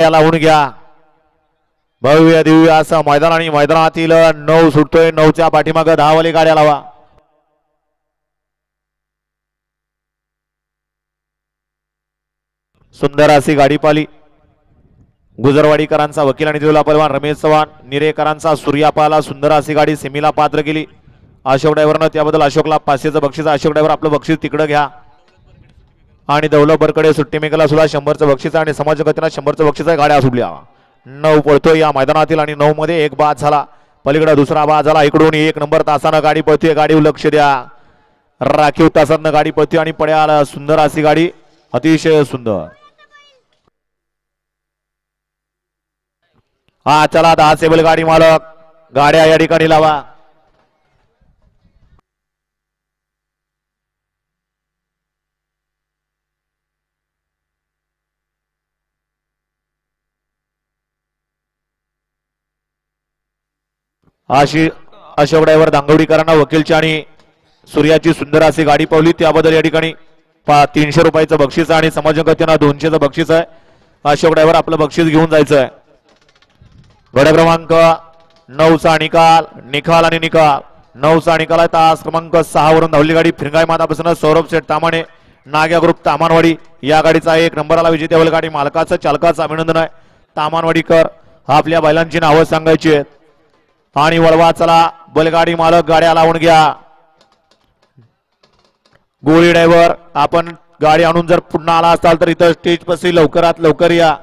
लावून घ्या. भव्य दिव्य असं मैदान आणि मैदानातील 9 सुटतोय. 9च्या पाठीमागं 10 वाली गाड्या लावा. सुंदर अशी गाडी पाली. गुजरवाडीकरांचा वकील आणि दिवला पहलवान रमेश चव्हाण. निरेकरांचा सूर्या पाला. सुंदर अशी गाडी सेमीला पात्र केली अशोक ड्रायव्हरनं. त्याबद्दल अशोकला 500चं बक्षीस. अशोक ड्रायव्हर आपलं बक्षीस तिकडं घ्या. आणि दौलत बरकडे सुट्टी मेकला सुद्धा 100चं बक्षीस आणि समाज जगतीला 100चं बक्षीस आहे. गाड्या सुटल्या. 9 पळतोय या मैदानातील आणि 9 मध्ये एक बाद झाला. पलीकडे दुसरा बाद झाला. इकडून 1 नंबर तासानं गाडी पळतोय. गाडीवर लक्ष द्या. राखीव तासानं गाडी पळतोय आणि पड्याला सुंदर अशी गाडी. अतिशय सुंदर. हा चला 10 सेबल गाडी मालक. गाड्या या ठिकाणी लावा. अशी अशोक ड्रायव्हर दांगवडीकरांना वकीलची आणि सूर्याची सुंदर अशी गाडी पावली त्याबद्दल या ठिकाणी 300 रुपयाचं बक्षीस आणि समाज जगतीनं 200चं बक्षीस आहे. अशोक ड्रायव्हर आपलं बक्षीस घेऊन जायचं आहे. गड क्रमांक 9चा निकाल आणि निकाल 9चा निकाल आहे. तास क्रमांक 6 वरून धावली गाडी फिरगाय मातापासून सौरभ सेठ तामाणे नाग्या ग्रुप तामानवाडी या गाडीचा 1 नंबरला विजेत्या बैलगाडी मालकाचं चालकाचं अभिनंदन आहे. तामानवाडीकर आपल्या बैलांची नावं सांगायची आहेत. आणि वळवा चला बैलगाडी मालक. गाड्या लावून घ्या. गोळी ड्रायव्हर आपण गाडी आणून जर पुन्हा आला असाल तर इथं स्टेज पाशी लवकरात लवकर या.